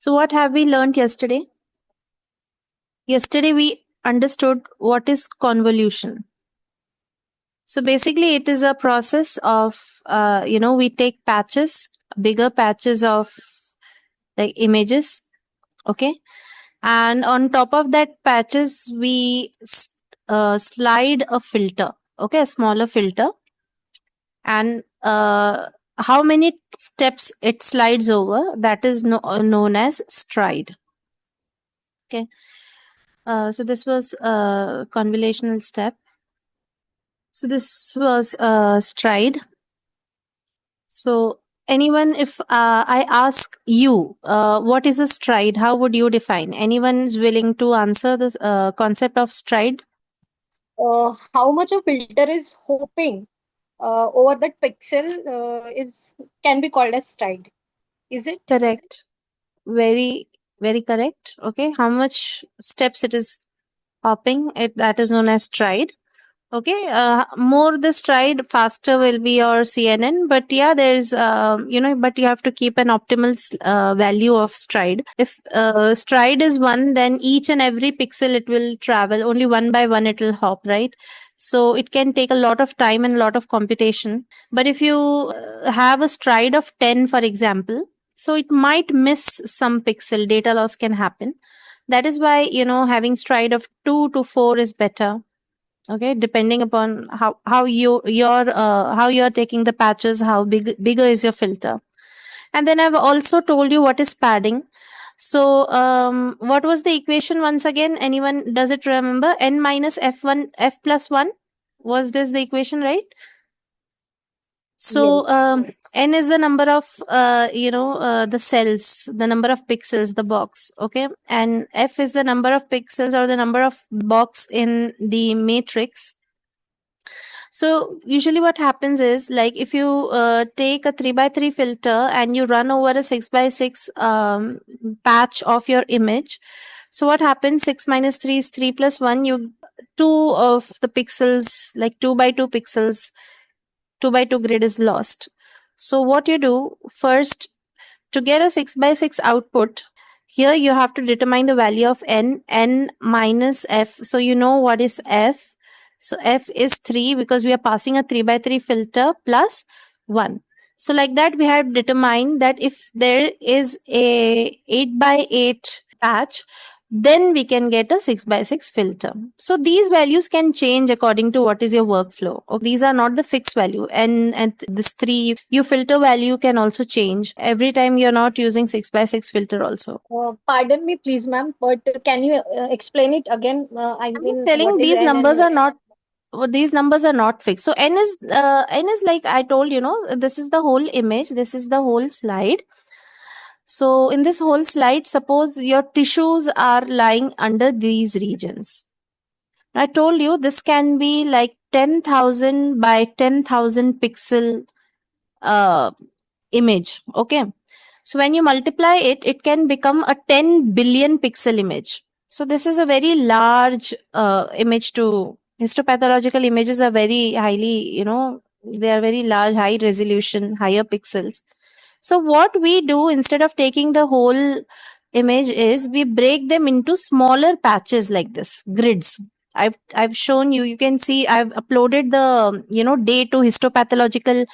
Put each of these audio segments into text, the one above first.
So, what have we learned yesterday? Yesterday, we understood what is convolution. So, basically, it is a process of, we take patches, bigger patches of like images, okay? And on top of that patches, we slide a filter, okay? A smaller filter. And how many steps it slides over, that is known as stride. Okay. So this was a convolutional step. So this was stride. So anyone, if I ask you, what is a stride? How would you define? Anyone is willing to answer this concept of stride? How much a filter is hopping over that pixel is can be called as stride. Is it? Correct. Very, very correct. Okay. How much steps it is hopping? It that is known as stride. Okay, more the stride, faster will be your CNN. But yeah, there's, but you have to keep an optimal value of stride. If stride is one, then each and every pixel it will travel, only one by one it will hop, right? So it can take a lot of time and a lot of computation. But if you have a stride of 10, for example, so it might miss some pixel, data loss can happen. That is why, having stride of 2 to 4 is better, okay, depending upon how you're taking the patches, how bigger is your filter. And then I've also told you what is padding. So what was the equation once again? Anyone does it remember? N minus f1 f plus 1, was this the equation, right? So Yes. n is the number of the cells, the number of pixels, the box, okay, and f is the number of pixels or the number of box in the matrix. So usually what happens is, like, if you take a 3 by 3 filter and you run over a 6 by 6 patch of your image, so what happens, 6 minus 3 is 3 plus 1, you two of the pixels, like 2 by 2 pixels, 2 by 2 grid is lost. So what you do first, to get a 6 by 6 output, here you have to determine the value of n minus f. So you know what is f. So f is 3 because we are passing a 3 by 3 filter plus 1. So like that, we have determined that if there is a 8 by 8 patch, then we can get a 6 by 6 filter. So these values can change according to what is your workflow. Okay, these are not the fixed value. And this 3, you filter value can also change every time you're not using 6 by 6 filter also. Pardon me, please, ma'am, but can you explain it again? I I'm not mean, telling what is these n numbers and are not, well, these numbers are not fixed. So n is like I told, this is the whole image, this is the whole slide. So in this whole slide, suppose your tissues are lying under these regions. I told you this can be like 10,000 by 10,000 pixel uh, image. Okay. So when you multiply it, it can become a 10 billion pixel image. So this is a very large image. To histopathological images are very highly, they are very large, high resolution, higher pixels. So what we do, instead of taking the whole image, is we break them into smaller patches like this, grids. I've shown you. You can see I've uploaded the day 2 histopathological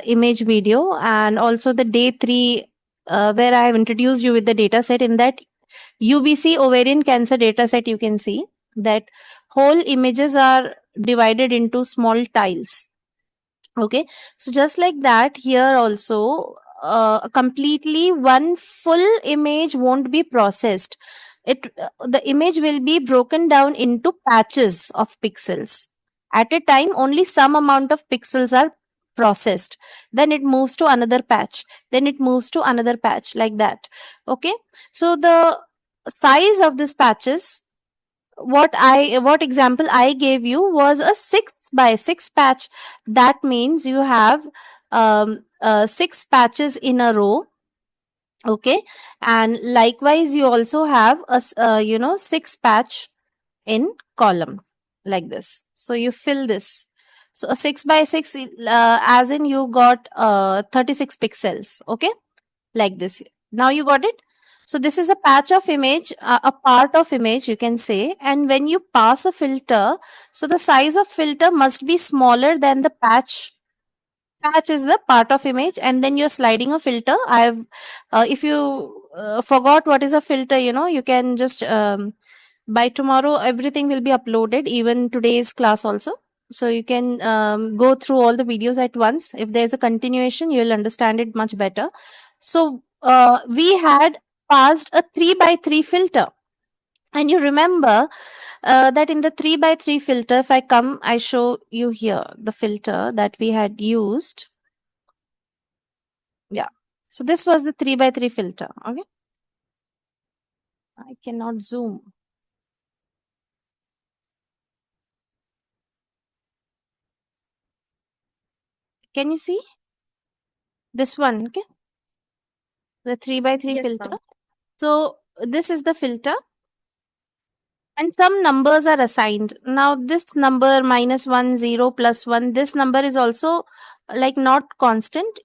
image video, and also the day 3 where I have introduced you with the data set. In that UBC ovarian cancer data set, you can see that whole images are divided into small tiles. Okay, so just like that, here also, completely one full image won't be processed. The image will be broken down into patches of pixels. At a time, only some amount of pixels are processed. Then it moves to another patch. Then it moves to another patch, like that. Okay, so the size of these patches, what example I gave you was a 6 by 6 patch. That means you have 6 patches in a row. Okay, and likewise you also have a 6 patch in column, like this. So you fill this. So a 6 by 6, as in you got 36 pixels. Okay, like this. Now you got it. So this is a patch of image, a part of image you can say. And when you pass a filter, so the size of filter must be smaller than the patch. Patch is the part of image, and then you're sliding a filter. I've if you forgot what is a filter, you can just by tomorrow everything will be uploaded, even today's class also. So you can go through all the videos at once. If there's a continuation, you'll understand it much better. So we had passed a 3 by 3 filter, and you remember that in the 3 by 3 filter, if I show you here the filter that we had used. Yeah. So this was the 3 by 3 filter. Okay. I cannot zoom. Can you see this one? Okay. The 3 by 3 Yes, filter. ma'am. So this is the filter, and some numbers are assigned. Now this number -1, 0, +1, this number is also like not constant.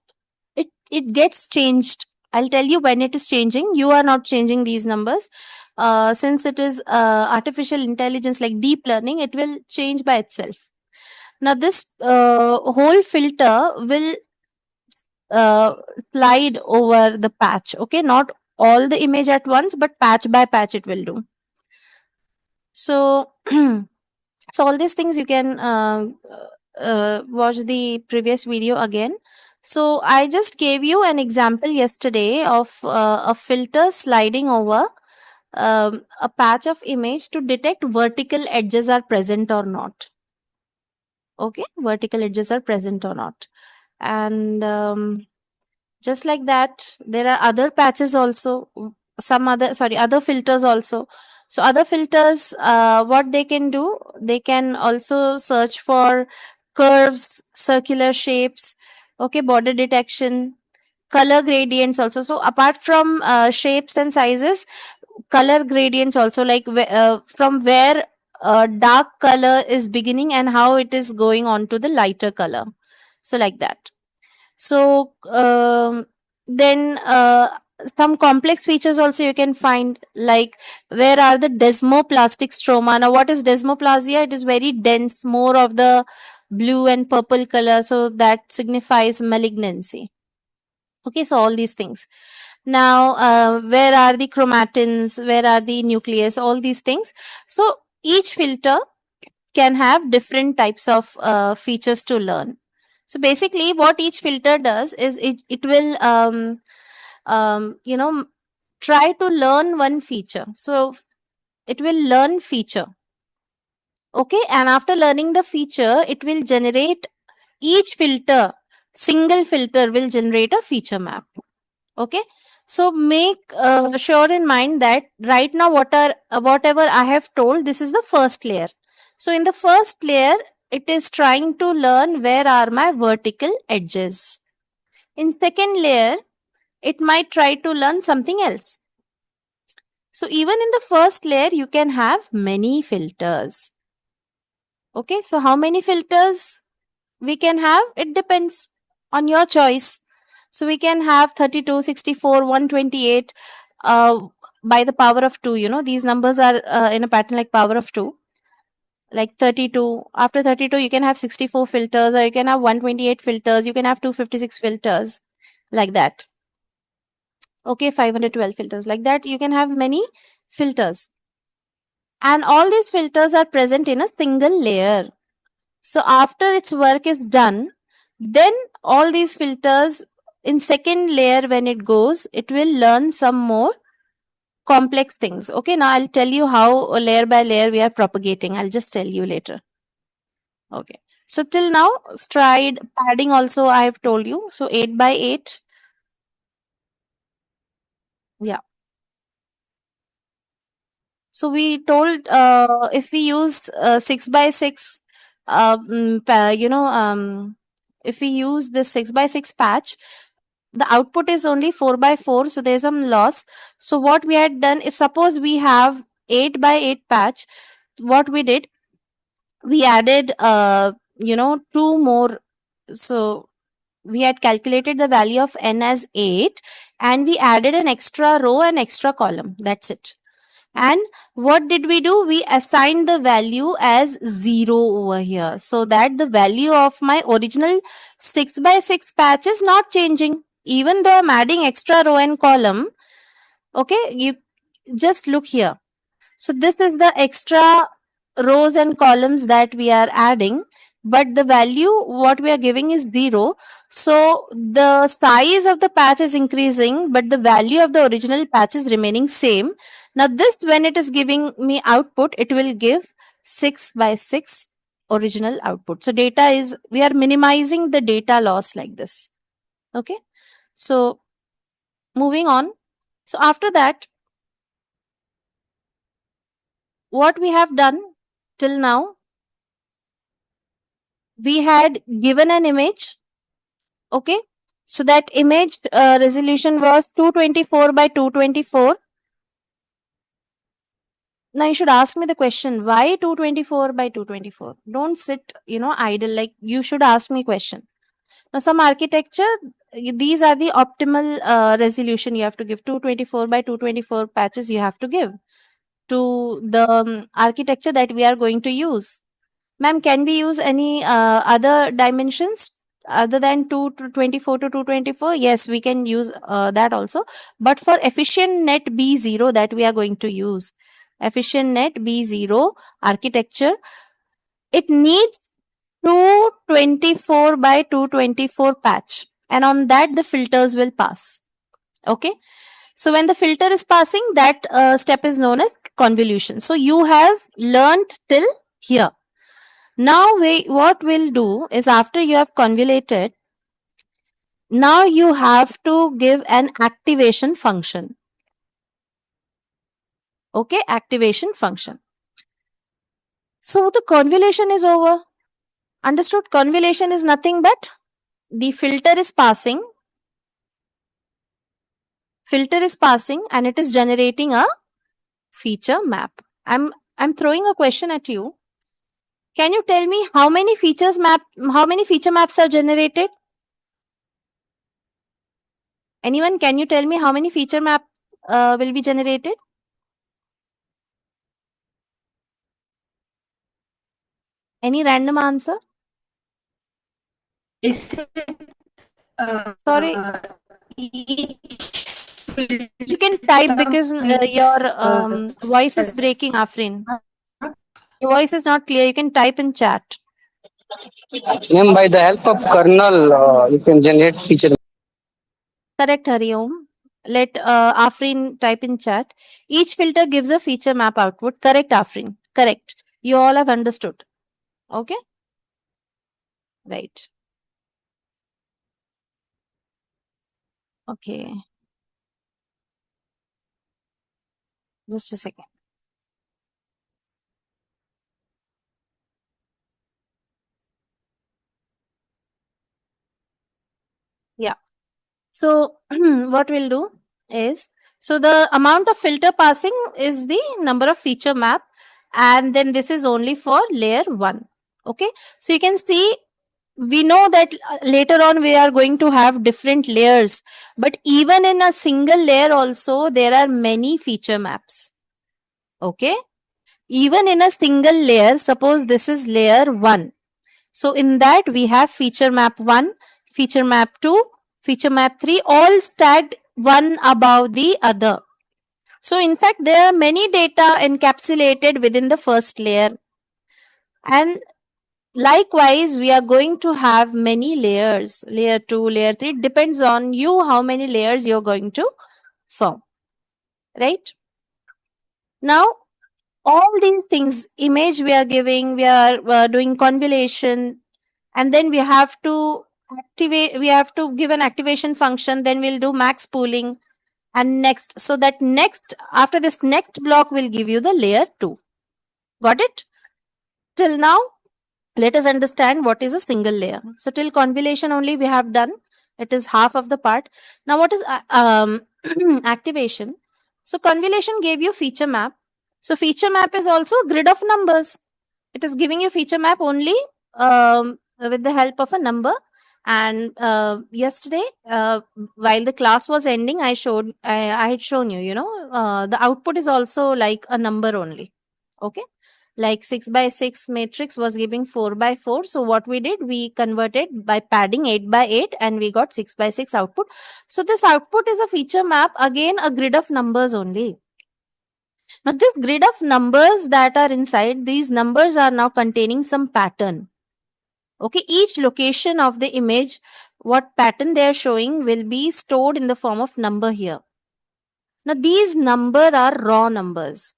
It gets changed. I'll tell you when it is changing. You are not changing these numbers. Since it is artificial intelligence like deep learning, it will change by itself. Now this whole filter will uh, slide over the patch. Okay, not all the image at once, but patch by patch it will do. So so all these things you can watch the previous video again. So I just gave you an example yesterday of a filter sliding over a patch of image to detect vertical edges are present or not. Okay, vertical edges are present or not. And just like that, there are other patches also, some other, sorry, other filters also. So other filters, what they can do, they can also search for curves, circular shapes, okay, border detection, color gradients also. So apart from shapes and sizes, color gradients also, like from where dark color is beginning and how it is going on to the lighter color. So like that. So then some complex features also you can find, like where are the desmoplastic stroma. Now what is desmoplasia? It is very dense, more of the blue and purple color, so that signifies malignancy. Okay, so all these things. Now where are the chromatins, where are the nucleus, all these things. So each filter can have different types of features to learn. So basically what each filter does is it will you know try to learn one feature. So it will learn feature. Okay, and after learning the feature, it will generate each filter, single filter will generate a feature map. Okay, so make sure in mind that right now whatever I have told, this is the first layer. So in the first layer, it is trying to learn where are my vertical edges. In second layer, it might try to learn something else. So even in the first layer, you can have many filters. Okay, so how many filters we can have? It depends on your choice. So we can have 32, 64, 128 by the power of 2. These numbers are in a pattern like power of 2. Like 32. After 32, you can have 64 filters, or you can have 128 filters. You can have 256 filters. Like that. Okay, 512 filters. Like that, you can have many filters. And all these filters are present in a single layer. So after its work is done, then all these filters in second layer, when it goes, it will learn some more complex things. Okay, now I'll tell you how layer by layer we are propagating. I'll just tell you later. Okay. So till now, stride padding also I have told you. So 8 by 8. Yeah. So we told if we use 6 by 6, if we use this 6 by 6 patch, the output is only 4 by 4, so there's some loss. So what we had done, if suppose we have 8 by 8 patch, what we did, we added two more. So we had calculated the value of n as 8, and we added an extra row and extra column. That's it. And what did we do? We assigned the value as 0 over here, so that the value of my original 6 by 6 patch is not changing. Even though I'm adding extra row and column, okay, you just look here. So this is the extra rows and columns that we are adding, but the value what we are giving is 0. So the size of the patch is increasing, but the value of the original patch is remaining same. Now this, when it is giving me output, it will give 6 by 6 original output. So data is, we are minimizing the data loss like this. Okay. So moving on. So after that, what we have done till now, we had given an image. Okay, so that image resolution was 224 by 224. Now you should ask me the question, why 224 by 224? Don't sit, idle. Like, you should ask me question. Now some architecture, these are the optimal resolution you have to give. 224 by 224 patches you have to give to the architecture that we are going to use. Ma'am, can we use any other dimensions other than 224 to 224? Yes, we can use that also. But for efficient net B0 that we are going to use, efficient net B0 architecture, it needs 224 by 224 patch. And on that, the filters will pass. Okay. So when the filter is passing, that step is known as convolution. So you have learned till here. Now, what we'll do is, after you have convoluted, now you have to give an activation function. Okay, activation function. So the convolution is over. Understood? Convolution is nothing but the filter is passing and it is generating a feature map. I'm throwing a question at you. Can you tell me how many feature maps are generated? Anyone, can you tell me how many feature map will be generated? Any random answer? Is it Sorry, each you can type filter because makes your voice is breaking, Afrin. Your voice is not clear. You can type in chat. Ma'am, by the help of kernel, you can generate feature. Correct, Hariom. Let Afrin type in chat. Each filter gives a feature map output. Correct, Afrin. Correct. You all have understood. Okay? Right. Okay. Just a second. Yeah. So what we'll do is, so the amount of filter passing is the number of feature map, and then this is only for layer 1. Okay, so you can see, we know that later on we are going to have different layers, but even in a single layer also there are many feature maps. Okay, even in a single layer, suppose this is layer 1, so in that we have feature map 1, feature map 2, feature map 3, all stacked one above the other. So in fact, there are many data encapsulated within the first layer. And likewise, we are going to have many layers, layer 2, layer 3. It depends on you how many layers you're going to form. Right? Now, all these things, image we are giving, we are doing convolution, and then we have to give an activation function, then we'll do max pooling, and next, so that next, after this next block will give you the layer 2. Got it? Till now, let us understand what is a single layer. So till convolution only we have done, it is half of the part. Now what is activation? So convolution gave you feature map. So feature map is also a grid of numbers. It is giving you feature map only with the help of a number, And yesterday, while the class was ending, I had shown you, the output is also like a number only. Okay. Like 6 by 6 matrix was giving 4 by 4. So what we did, we converted by padding 8 by 8 and we got 6 by 6 output. So this output is a feature map, again a grid of numbers only. Now this grid of numbers that are inside, these numbers are now containing some pattern. Okay, each location of the image, what pattern they are showing will be stored in the form of number here. Now these number are raw numbers.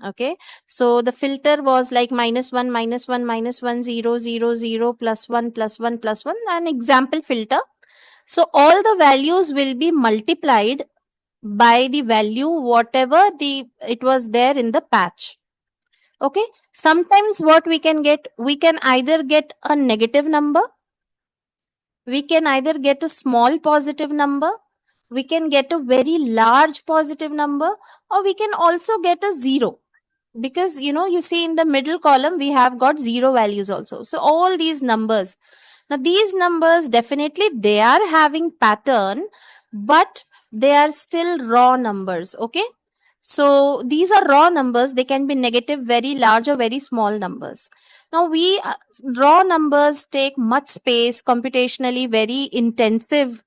Okay, so the filter was like -1 -1 -1 0 0 0 +1 +1 +1, an example filter. So all the values will be multiplied by the value whatever the it was there in the patch. Okay, sometimes what we can get, we can either get a negative number, we can either get a small positive number, we can get a very large positive number, or we can also get a zero. Because you see in the middle column we have got zero values also. So all these numbers, now these numbers definitely they are having pattern, but they are still raw numbers. Okay, so these are raw numbers, they can be negative, very large, or very small numbers. Now we raw numbers take much space, computationally very intensive,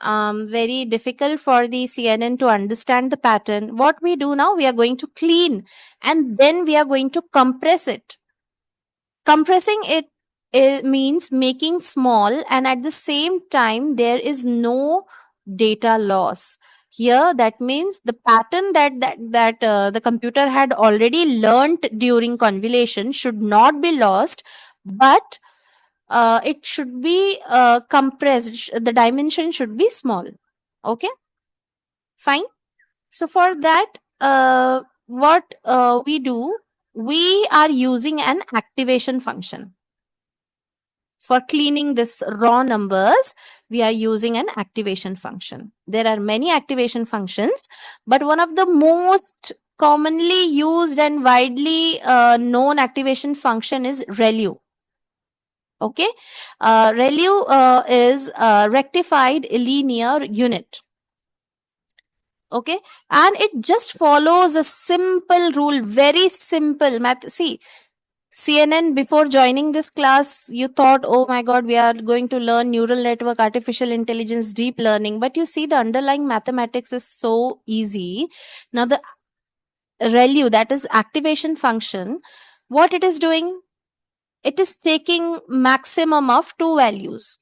very difficult for the CNN to understand the pattern. What we do now, we are going to clean and then we are going to compress it. Compressing it means making small, and at the same time there is no data loss. Here that means the pattern that the computer had already learnt during convolution should not be lost, but it should be compressed. The dimension should be small. Okay, fine. So for that, what we do, we are using an activation function. For cleaning this raw numbers, we are using an activation function. There are many activation functions, but one of the most commonly used and widely known activation function is ReLU. Okay, ReLU is rectified linear unit. Okay, and it just follows a simple rule, very simple math. See, CNN, before joining this class, you thought, oh my god, we are going to learn neural network, artificial intelligence, deep learning. But you see, the underlying mathematics is so easy. Now, the ReLU, that is activation function, what it is doing? It is taking maximum of two values.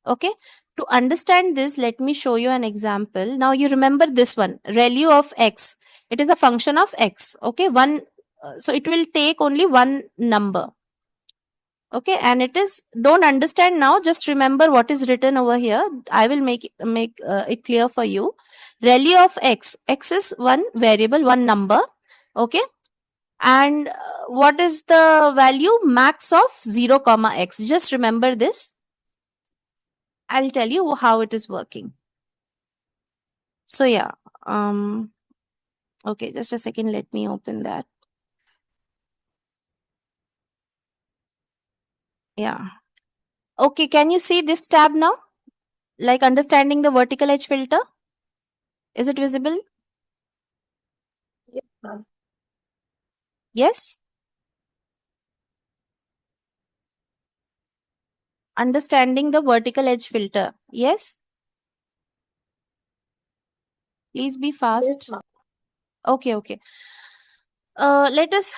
Okay, to understand this, let me show you an example. Now, you remember this one, ReLU of x. It is a function of x. Okay, so it will take only one number. Okay, and it is, don't understand now, just remember what is written over here. I will make it clear for you. ReLU of x is one variable, one number. Okay, and what is the value? Max of 0 comma x. Just remember this. I'll tell you how it is working. So yeah, okay, just a second, let me open that. Yeah, okay, can you see this tab now? Like understanding the vertical edge filter, is it visible? Yes, ma'am. Yes, understanding the vertical edge filter. Yes, please be Yes, fast. ma'am. Okay. Let us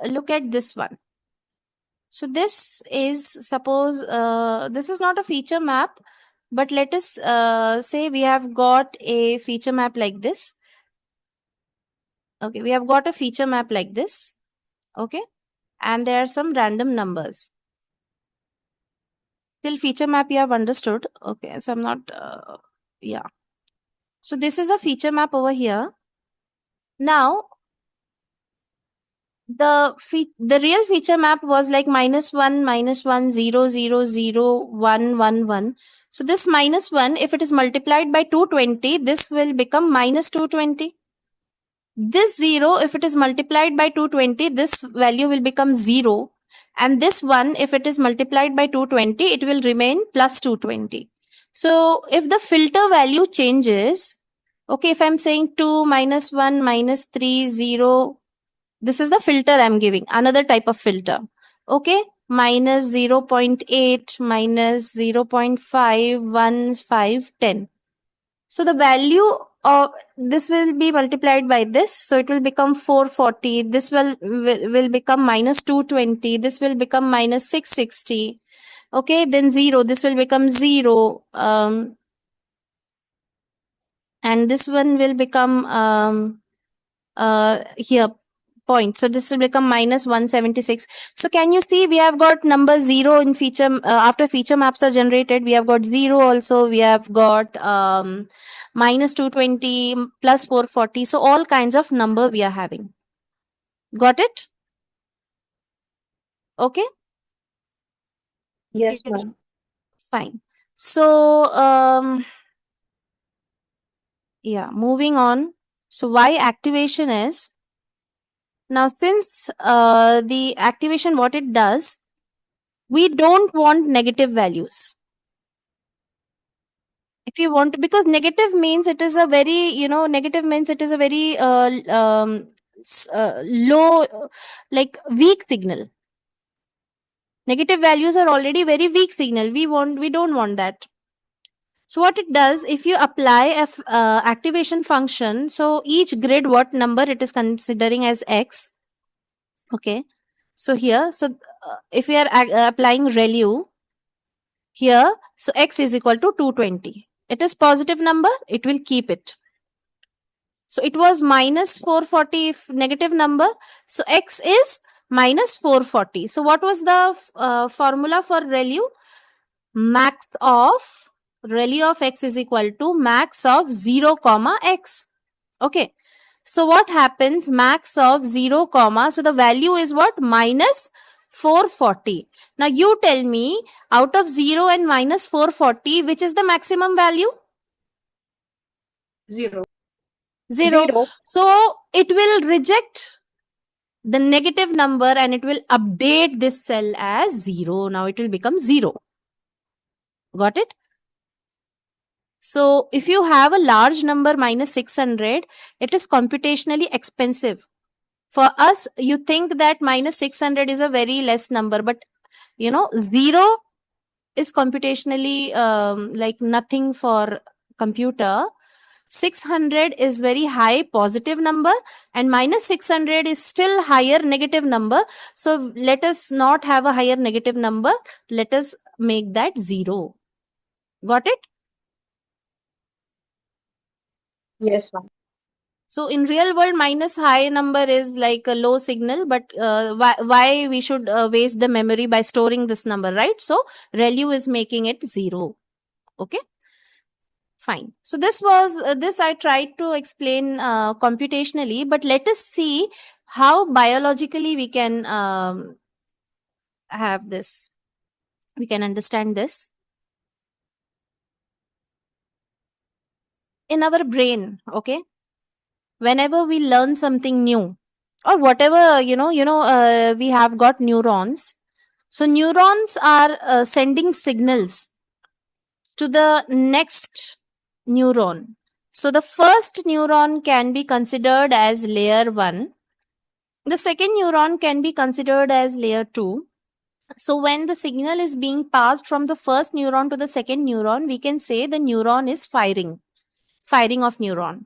look at this one. So this is, suppose this is not a feature map, but let us say we have got a feature map like this. Okay, we have got a feature map like this. Okay, and there are some random numbers. Till feature map you have understood. Okay, so I'm not yeah. So this is a feature map over here. Now the real feature map was like -1 -1 0 0 0 1 1 1. So this -1, if it is multiplied by 220, this will become -220. This 0, if it is multiplied by 220, this value will become 0. And this one, if it is multiplied by 220, it will remain plus 220. So if the filter value changes, okay, if I'm saying 2 minus 1 minus 3 0, this is the filter I'm giving, another type of filter. Okay, minus 0.8 minus 0.5 1 5 10. So the value of this will be multiplied by this, so it will become 440. This will become minus 220. This will become minus 660. Okay, then 0, this will become 0. And this one will become here point, so this will become minus 176. So can you see we have got number 0 in feature, after feature maps are generated, we have got 0 also, we have got minus 220 plus 440. So all kinds of number we are having. Got it? Okay. Yes, ma'am. Fine. So yeah, moving on. So why activation is, now since the activation, what it does, we don't want negative values. If you want to, because negative means it is a very, negative means it is a very low, like weak signal. Negative values are already very weak signal. We don't want that. So what it does, if you apply a activation function, so each grid, what number it is considering as x. Okay, so here, so if we are applying ReLU here, so x is equal to 220. It is positive number, it will keep it. So it was minus 440 if negative number. So x is minus 440. So what was the formula for ReLU? Max of ReLU of x is equal to max of 0 comma x. Okay. So what happens? Max of 0 comma. So the value is what? Minus 440. Now you tell me, out of 0 and minus 440, which is the maximum value? 0. 0. 0. So it will reject the negative number and it will update this cell as 0. Now it will become 0. Got it? So if you have a large number minus 600, it is computationally expensive. For us, you think that minus 600 is a very less number, but 0 is computationally like nothing for computer. 600 is very high positive number and minus 600 is still higher negative number. So let us not have a higher negative number. Let us make that 0. Got it? Yes, ma'am. So in real world, minus high number is like a low signal, but why we should waste the memory by storing this number, right? So ReLU is making it 0. Okay. Fine. So this was this I tried to explain computationally, but let us see how biologically we can have this. We can understand this. In our brain, okay, whenever we learn something new or whatever, we have got neurons. So neurons are sending signals to the next neuron. So the first neuron can be considered as layer 1. The second neuron can be considered as layer 2. So when the signal is being passed from the first neuron to the second neuron, we can say the neuron is firing of neuron.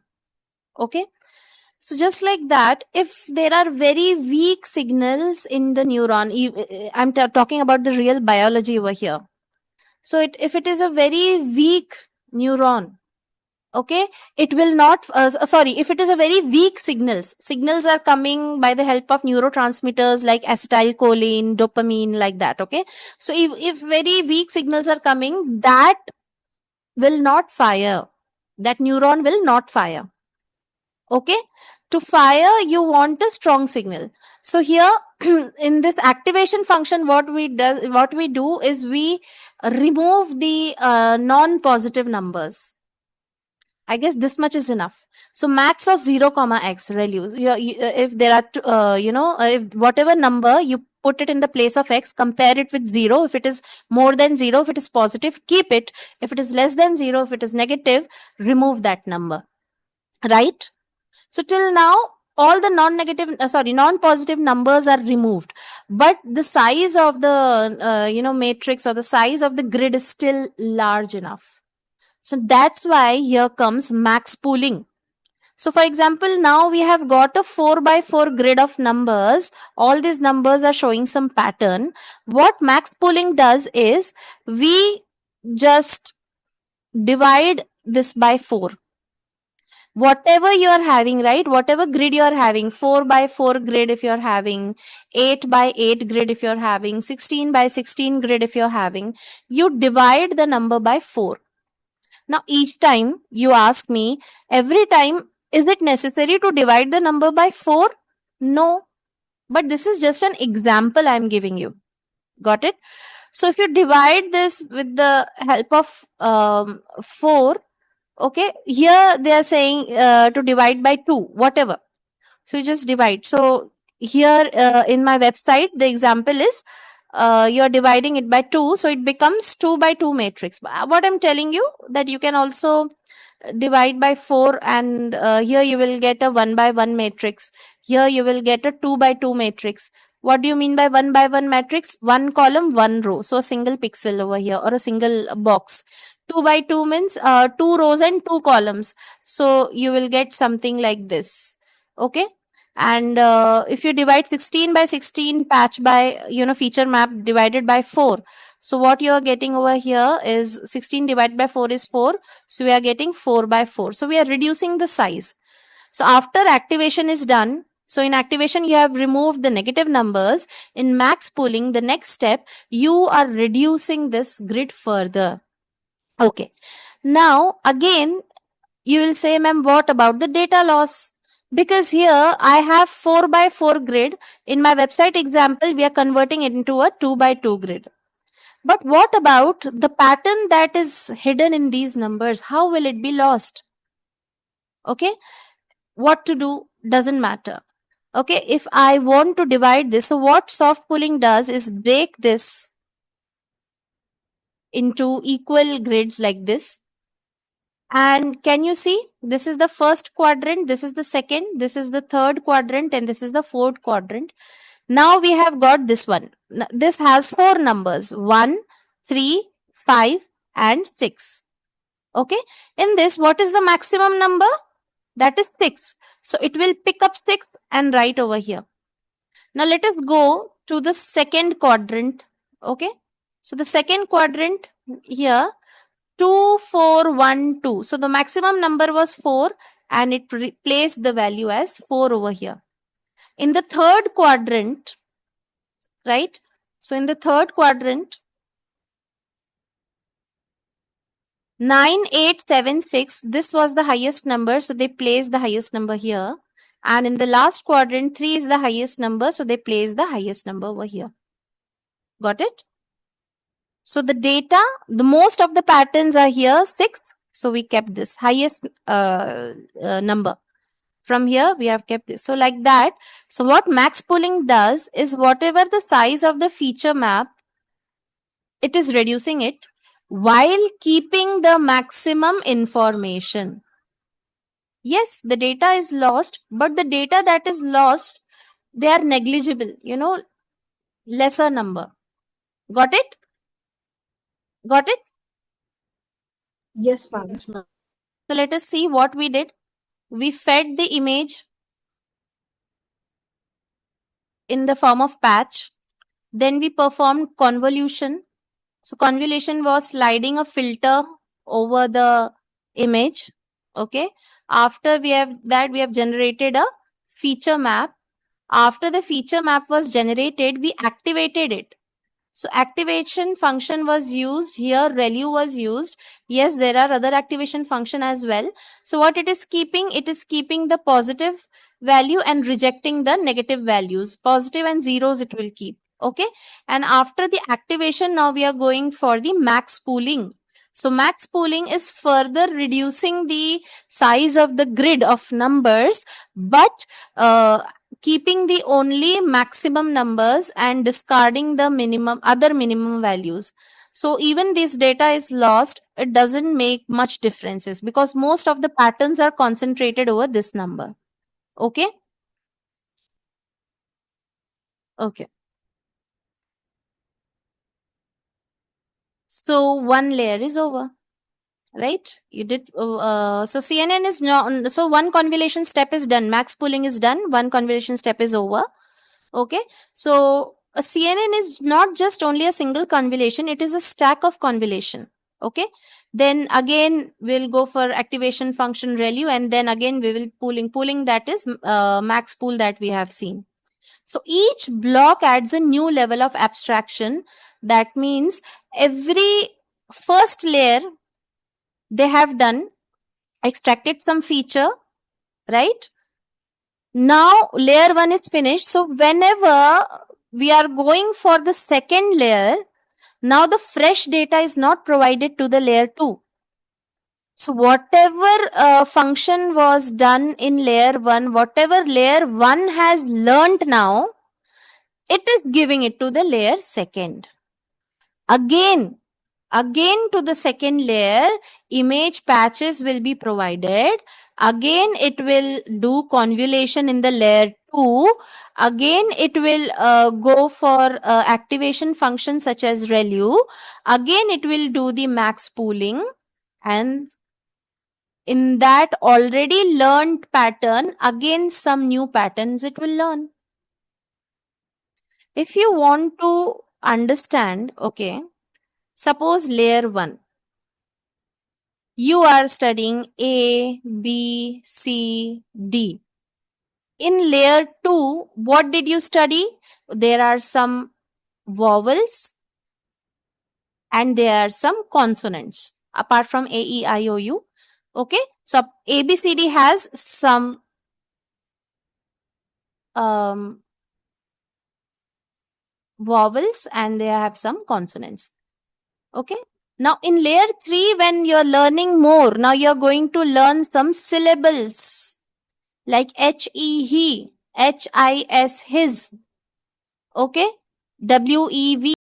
Okay. So just like that, if there are very weak signals in the neuron, I'm talking about the real biology over here. So if it is a very weak neuron, okay, it will not, sorry, if it is a very weak signals are coming by the help of neurotransmitters like acetylcholine, dopamine, like that. Okay. So if very weak signals are coming, that will not fire. That neuron will not fire. Okay. To fire, you want a strong signal. So here in this activation function, what we do is we remove the non-positive numbers. I guess this much is enough. So max of 0 comma x ReLU. If there are if whatever number you put it in the place of x, compare it with 0. If it is more than 0, if it is positive, keep it. If it is less than 0, if it is negative, remove that number, right? So till now, all the non-positive numbers are removed, but the size of the matrix or the size of the grid is still large enough. So that's why here comes max pooling. So for example, now we have got a 4 by 4 grid of numbers. All these numbers are showing some pattern. What max pooling does is we just divide this by 4. Whatever you are having, right? Whatever grid you are having, 4 by 4 grid if you're having, 8 by 8 grid if you're having, 16 by 16 grid if you're having, you divide the number by 4. Now, each time you ask me, every time, is it necessary to divide the number by 4? No. But this is just an example I'm giving you. Got it? So, if you divide this with the help of 4, okay, here they are saying to divide by 2, whatever. So, you just divide. So, here in my website, the example is you're dividing it by 2, so it becomes 2 by 2 matrix. What I'm telling you, that you can also divide by 4, and here you will get a 1 by 1 matrix. Here you will get a 2 by 2 matrix. What do you mean by 1 by 1 matrix? 1 column, 1 row. So a single pixel over here, or a single box. 2 by 2 means 2 rows and 2 columns. So you will get something like this. Okay. And if you divide 16 by 16 patch by feature map divided by 4, so what you are getting over here is 16 divided by 4 is 4. So we are getting 4 by 4. So we are reducing the size. So after activation is done, so in activation you have removed the negative numbers. In max pooling, the next step, you are reducing this grid further. Okay. Now again, you will say, ma'am, what about the data loss? Because here I have 4 by 4 grid. In my website example, we are converting it into a 2 by 2 grid. But what about the pattern that is hidden in these numbers? How will it be lost? Okay. What to do doesn't matter. Okay. If I want to divide this, so what soft pooling does is break this into equal grids like this. And can you see? This is the first quadrant, this is the second, this is the third quadrant, and this is the fourth quadrant. Now we have got this one. This has 4 numbers: 1, 3, 5, and 6. Okay. In this, what is the maximum number? That is 6. So it will pick up 6 and write over here. Now let us go to the second quadrant. Okay. So the second quadrant here, 2, 4, 1, 2. So the maximum number was 4 and it placed the value as 4 over here. In the third quadrant, right? So in the third quadrant, 9, 8, 7, 6, this was the highest number. So they placed the highest number here. And in the last quadrant, 3 is the highest number. So they placed the highest number over here. Got it? So the data, the most of the patterns are here, 6. So we kept this highest number. From here, we have kept this. So like that. So what max pooling does is whatever the size of the feature map, it is reducing it while keeping the maximum information. Yes, the data is lost, but the data that is lost, they are negligible, lesser number. Got it? Got it? Yes, ma'am. Yes, ma'am. So let us see what we did. We fed the image in the form of patch. Then we performed convolution. So convolution was sliding a filter over the image. Okay. After we have that, we have generated a feature map. After the feature map was generated, we activated it. So activation function was used here, ReLU was used. Yes, there are other activation function as well. So what it is keeping? It is keeping the positive value and rejecting the negative values. Positive and zeros it will keep. Okay. And after the activation, now we are going for the max pooling. So max pooling is further reducing the size of the grid of numbers, but keeping the only maximum numbers and discarding the other minimum values. So even this data is lost, it doesn't make much differences because most of the patterns are concentrated over this number. Okay. Okay. So one layer is over, right? You did. So CNN is not. So one convolution step is done. Max pooling is done. One convolution step is over. Okay. So a CNN is not just only a single convolution. It is a stack of convolution. Okay. Then again we'll go for activation function ReLU, and then again we will pooling. That is max pool that we have seen. So each block adds a new level of abstraction. That means every first layer they have done, extracted some feature, right? Now layer 1 is finished. So whenever we are going for the second layer, now the fresh data is not provided to the layer 2. So whatever function was done in layer 1, whatever layer 1 has learned now, it is giving it to the layer 2nd. Again to the second layer, image patches will be provided. Again it will do convolution in the layer 2. Again it will go for activation functions such as ReLU. Again it will do the max pooling, and in that already learned pattern, again some new patterns it will learn. If you want to understand, okay, suppose layer 1, you are studying A, B, C, D. In layer 2, what did you study? There are some vowels and there are some consonants apart from A, E, I, O, U. Okay, so A, B, C, D has some vowels and they have some consonants. Okay. Now in layer 3, when you're learning more, now you're going to learn some syllables like H-E, he, H-I-S, his. Okay. W-E-V.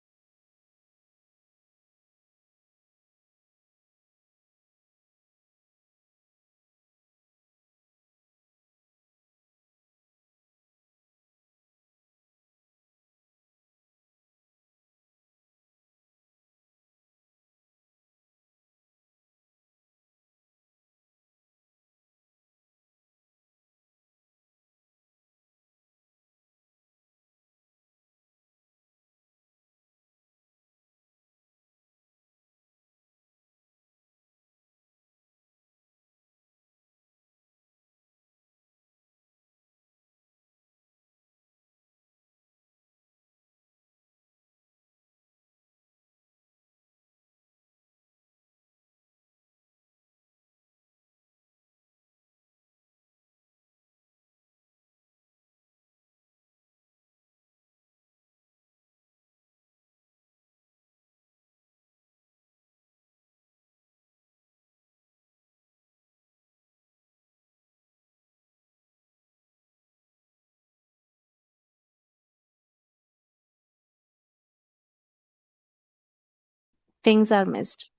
Things are missed.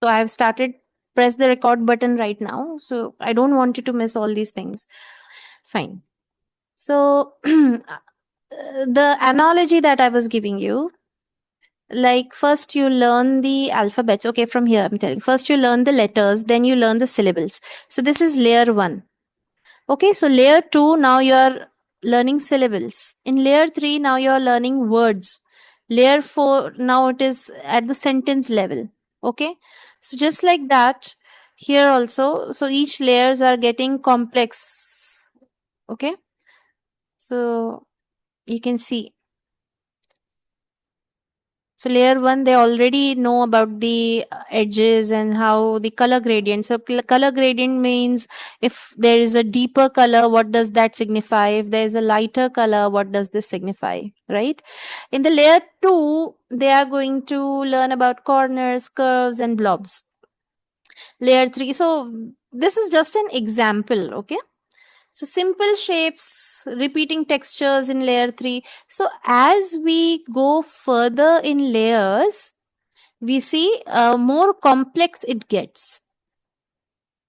So I've started, press the record button right now. So I don't want you to miss all these things. Fine. So the analogy that I was giving you, like first you learn the alphabets. Okay, from here I'm telling. First you learn the letters, then you learn the syllables. So this is layer 1. Okay, so layer 2, now you're learning syllables. In layer 3, now you're learning words. Layer 4, now it is at the sentence level. Okay, so just like that, here also, so each layers are getting complex. Okay, so you can see. So layer 1, they already know about the edges and how the color gradient. So color gradient means if there is a deeper color, what does that signify? If there is a lighter color, what does this signify? Right? In the layer 2, they are going to learn about corners, curves, and blobs. Layer 3. So this is just an example. Okay. So simple shapes, repeating textures in layer 3. So as we go further in layers, we see more complex it gets.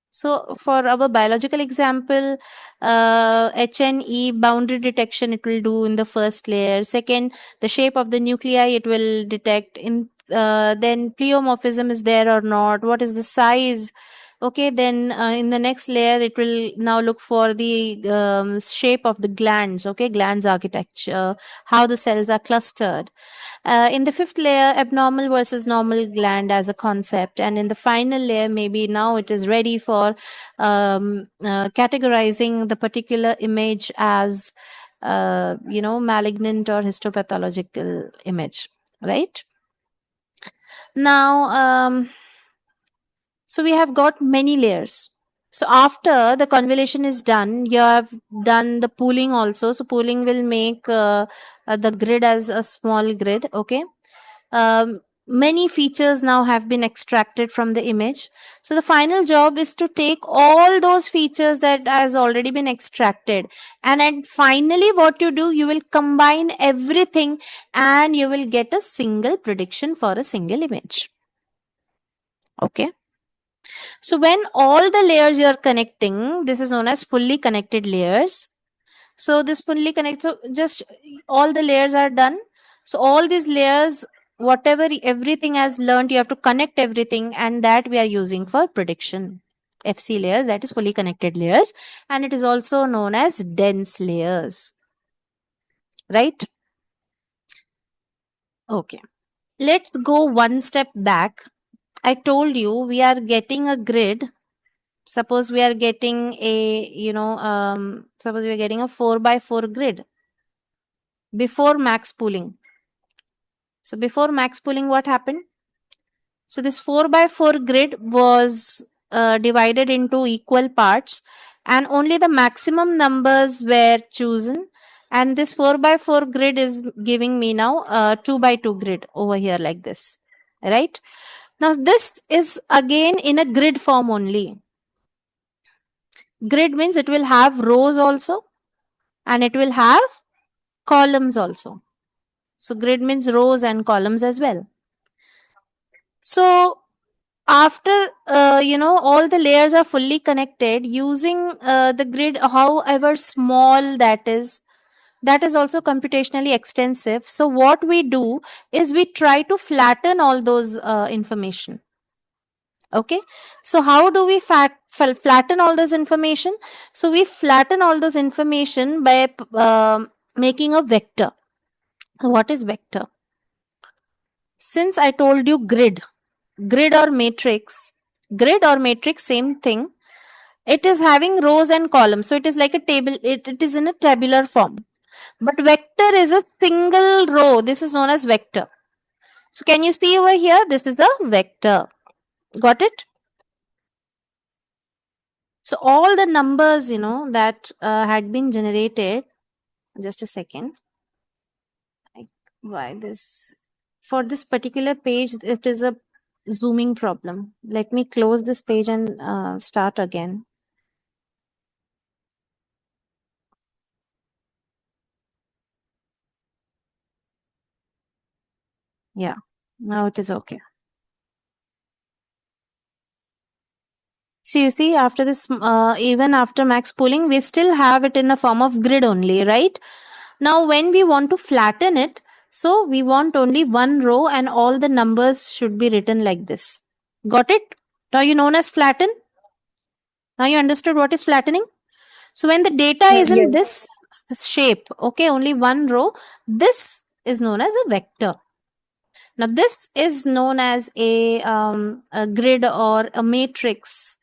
So for our biological example, HNE boundary detection it will do in the first layer. Second, the shape of the nuclei it will detect in. Then pleomorphism is there or not? What is the size? Okay, then in the next layer it will now look for the shape of the glands. Okay, glands architecture, how the cells are clustered. In the fifth layer, abnormal versus normal gland as a concept. And in the final layer, maybe now it is ready for categorizing the particular image as, malignant or histopathological image, right? Now, so we have got many layers. So after the convolution is done, you have done the pooling also. So pooling will make the grid as a small grid. Okay. Many features now have been extracted from the image. So the final job is to take all those features that has already been extracted, and then finally what you do, you will combine everything and you will get a single prediction for a single image. Okay. So when all the layers you are connecting, this is known as fully connected layers. So this fully connect, so just all the layers are done. So all these layers, whatever everything has learned, you have to connect everything, and that we are using for prediction. FC layers, that is fully connected layers, and it is also known as dense layers. Right? Okay. Let's go one step back. I told you we are getting a grid. Suppose we are getting a, suppose we are getting a 4 by 4 grid before max pooling. So before max pooling, what happened? So this 4 by 4 grid was divided into equal parts, and only the maximum numbers were chosen. And this 4 by 4 grid is giving me now 2 by 2 grid over here like this. Right? Now this is again in a grid form only. Grid means it will have rows also and it will have columns also. So grid means rows and columns as well. So after all the layers are fully connected using the grid, however small that is also computationally extensive. So what we do is we try to flatten all those information. Okay, so how do we flatten all this information? So we flatten all those information by making a vector. So what is vector? Since I told you grid or matrix, same thing. It is having rows and columns, so it is like a table. It is in a tabular form. But vector is a single row. This is known as vector. So can you see over here? This is the vector. Got it? So all the numbers, that had been generated. Just a second. Why this? For this particular page, it is a zooming problem. Let me close this page and start again. Yeah, now it is okay. So you see, after this, even after max pooling, we still have it in the form of grid only, right? Now, when we want to flatten it, so we want only one row and all the numbers should be written like this. Got it? Now you known as flatten. Now you understood what is flattening? So when the data is in Yes. this shape, okay, only one row, this is known as a vector. Now this is known as a grid or a matrix.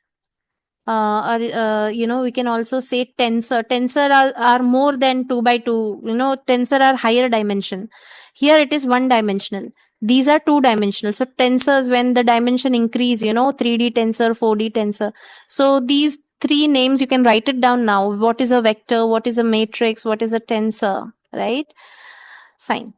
Or we can also say tensor are more than 2 by 2. Tensor are higher dimension. Here it is one dimensional. These are two dimensional. So tensors, when the dimension increase, 3D tensor, 4D tensor. So these three names you can write it down now. What is a vector, what is a matrix, what is a tensor, right? Fine.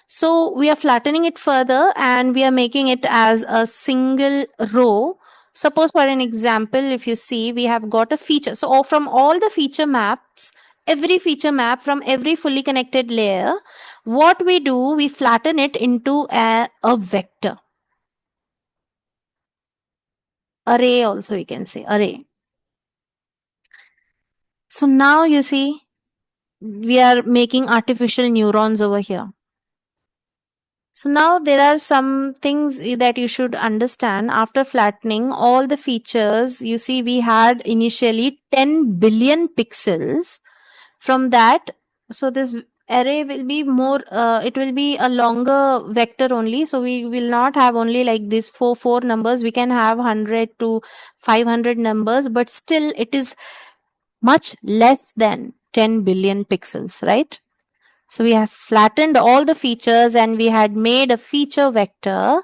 So we are flattening it further and we are making it as a single row. Suppose for an example, if you see, we have got a feature. So from all the feature maps, every feature map from every fully connected layer, what we do, we flatten it into a vector. Array also we can say, array. So now you see, we are making artificial neurons over here. So now there are some things that you should understand. After flattening all the features, you see we had initially 10 billion pixels. From that, so this array will be more, it will be a longer vector only. So we will not have only like these four numbers. We can have 100 to 500 numbers, but still it is much less than 10 billion pixels, right? So we have flattened all the features and we had made a feature vector.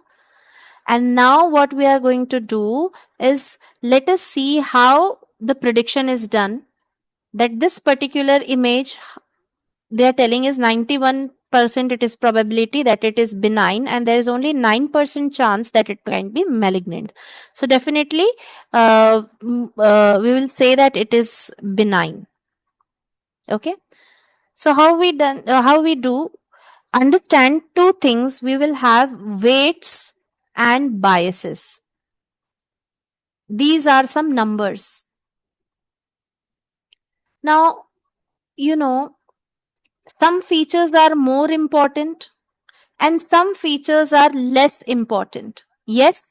And now what we are going to do is, let us see how the prediction is done. That this particular image, they are telling is 91% it is probability that it is benign, and there is only 9% chance that it can be malignant. So definitely we will say that it is benign. Okay. So how we do, understand two things. We will have weights and biases. These are some numbers. Now, you know, some features are more important and some features are less important. Yes,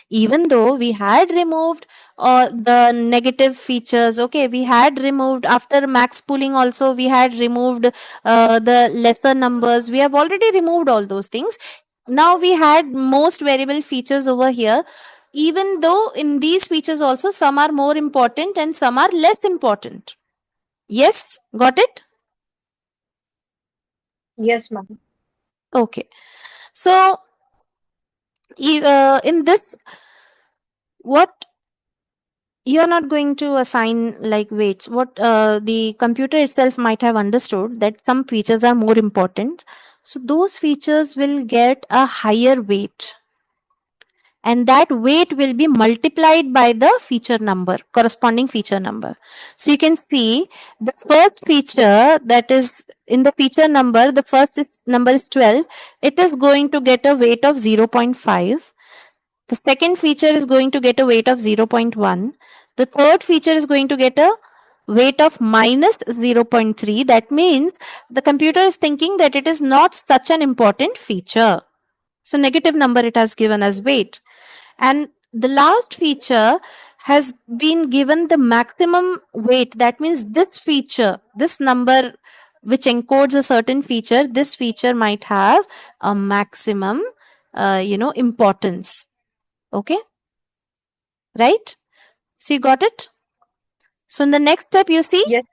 even though we had removed the negative features, okay, we had removed after max pooling, also we had removed the lesser numbers. We have already removed all those things. Now we had most variable features over here. Even though in these features also some are more important and some are less important. Yes, got it? Yes, ma'am. Okay. So in this, what you're not going to assign like weights. What the computer itself might have understood that some features are more important. So those features will get a higher weight. And that weight will be multiplied by the feature number, corresponding feature number. So you can see the first feature that is in the feature number, the first number is 12. It is going to get a weight of 0.5. The second feature is going to get a weight of 0.1. The third feature is going to get a weight of minus 0.3. That means the computer is thinking that it is not such an important feature. So negative number it has given as weight. And the last feature has been given the maximum weight. That means this feature, this number which encodes a certain feature, this feature might have a maximum, importance. Okay, right? So you got it? So in the next step, you see Yes.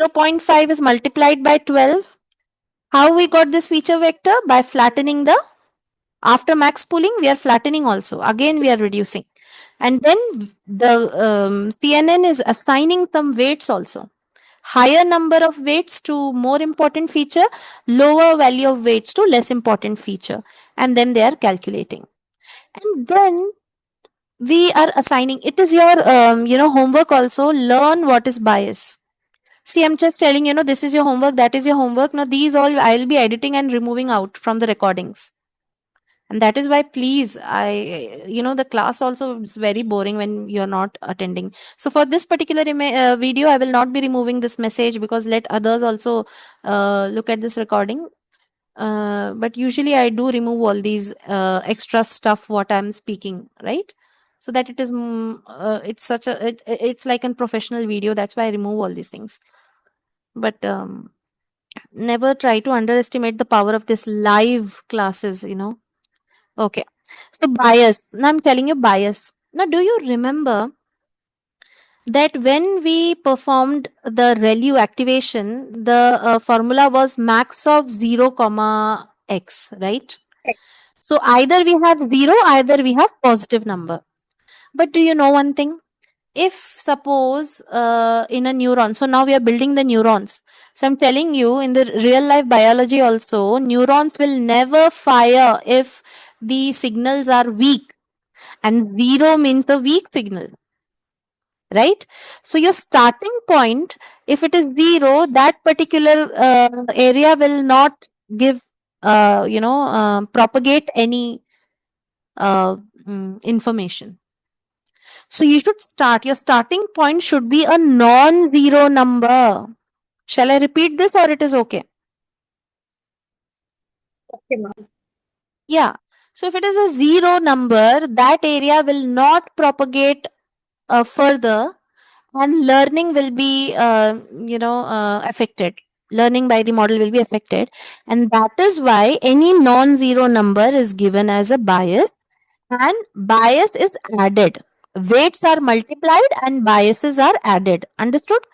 0.5 is multiplied by 12. How we got this feature vector? By flattening the, after max pooling, we are flattening also. Again, we are reducing. And then the CNN is assigning some weights also. Higher number of weights to more important feature, lower value of weights to less important feature. And then they are calculating. And then we are assigning, it is your homework also, learn what is bias. See, I'm just telling, this is your homework, that is your homework. Now these all I'll be editing and removing out from the recordings. And that is why, please, the class also is very boring when you're not attending. So for this particular video, I will not be removing this message, because let others also look at this recording. But usually I do remove all these extra stuff what I'm speaking, right? So that it is it's such a it's like a professional video. That's why I remove all these things. But never try to underestimate the power of this live classes. Okay. So bias. Now I'm telling you bias. Now, do you remember that when we performed the ReLU activation, the formula was max of 0 comma x, right? So either we have 0, either we have positive number. But do you know one thing? If suppose in a neuron, so now we are building the neurons. So I'm telling you, in the real life biology also, neurons will never fire if the signals are weak. and 0 means a weak signal, right? So your starting point, if it is 0, that particular area will not give, propagate any uh, information. So you should start, your starting point should be a non-zero number. Shall I repeat this or it is okay? Okay, ma'am. Yeah. So if it is a zero number, that area will not propagate further, and learning will be, affected. Learning by the model will be affected. And that is why any non-zero number is given as a bias, and bias is added. Weights are multiplied and biases are added. Understood?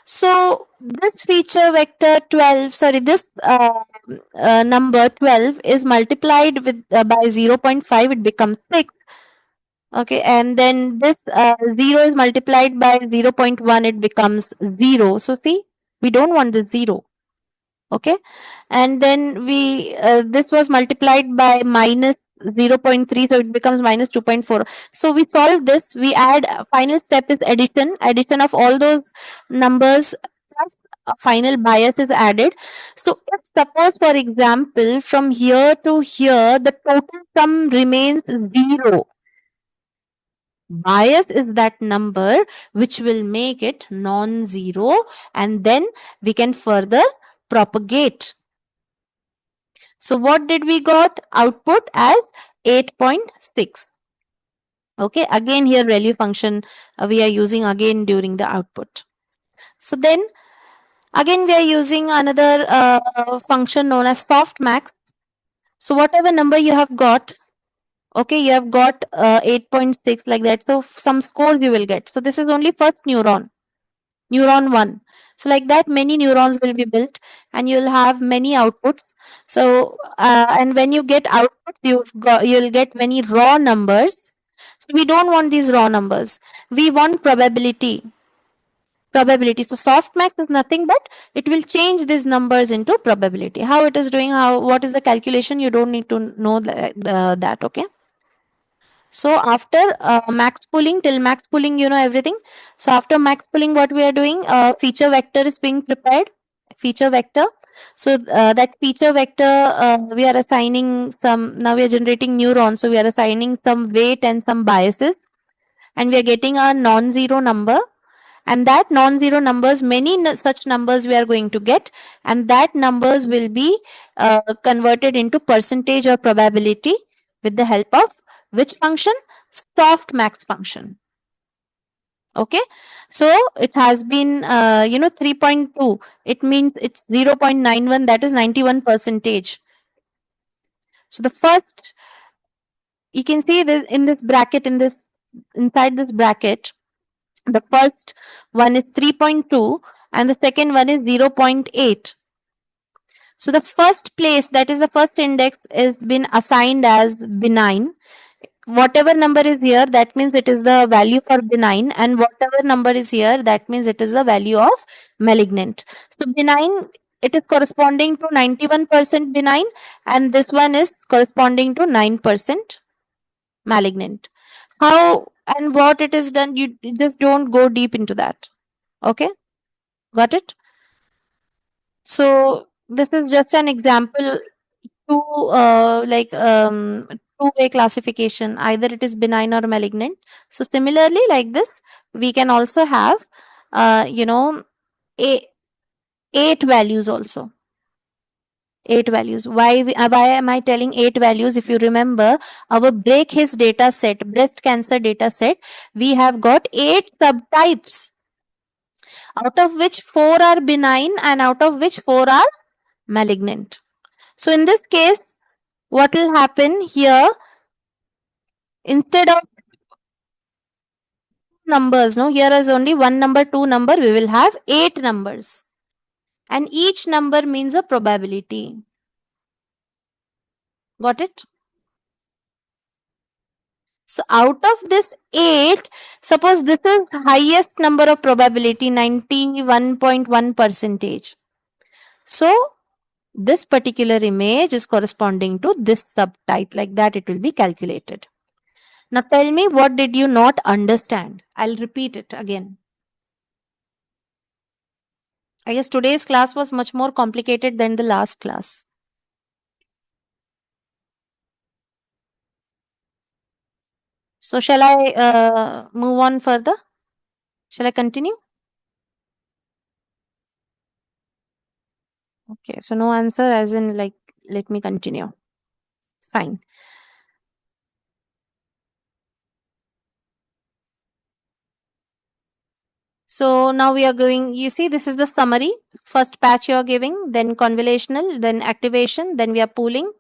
So this feature vector 12, sorry, this number 12 is multiplied with by 0.5, it becomes 6. Okay, and then this 0 is multiplied by 0.1, it becomes 0. So see, we don't want the 0. Okay, and then we this was multiplied by minus 0.3, so it becomes minus 2.4. So we solve this, we add, final step is addition of all those numbers, plus a final bias is added. So if suppose, for example, from here to here the total sum remains 0, bias is that number which will make it non-zero, and then we can further propagate. So what did we got? Output as 8.6. Okay, again here value function we are using again during the output. So then again we are using another function known as softmax. So whatever number you have got, okay, you have got 8.6 like that. So some scores you will get. So this is only first neuron 1. So like that many neurons will be built and you will have many outputs. So and when you get outputs, you'll get many raw numbers. So we don't want these raw numbers, we want probability. So softmax is nothing but it will change these numbers into probability. How it is doing, how, what is the calculation, you don't need to know that. Okay, so after max pooling, till max pooling, you know everything. So after max pooling, what we are doing, feature vector is being prepared. Feature vector. So that feature vector, we are assigning some. Now we are generating neurons. So we are assigning some weight and some biases, and we are getting a non-zero number. And that non-zero numbers, many such numbers we are going to get, and that numbers will be converted into percentage or probability with the help of which function? Softmax function. Okay, so it has been 3.2, it means it's 0.91, that is 91 percentage. So the first, you can see this in this bracket, inside this bracket, the first one is 3.2 and the second one is 0.8. So the first place, that is the first index, is been assigned as benign. Whatever number is here, that means it is the value for benign, and whatever number is here, that means it is the value of malignant. So benign, it is corresponding to 91% benign, and this one is corresponding to 9% malignant. How and what it is done, you just don't go deep into that. Okay, got it? So this is just an example to two-way classification, either it is benign or malignant. So similarly, like this, we can also have a 8 values also. 8 values. Why am I telling 8 values? If you remember our break his data set, breast cancer data set, we have got 8 subtypes, out of which 4 are benign and out of which 4 are malignant. So in this case, what will happen here, instead of numbers, no, here is only one number, two number, we will have 8 numbers, and each number means a probability. Got it? So out of this 8, suppose this is highest number of probability, 91.1 percentage. So this particular image is corresponding to this subtype, like that it will be calculated. Now tell me, what did you not understand? I'll repeat it again. I guess today's class was much more complicated than the last class. So, shall I move on further? Shall I continue? Okay, so no answer, as in, like, let me continue. Fine. So now we are going, you see, this is the summary. First patch you are giving, then convolutional, then activation, then we are pooling.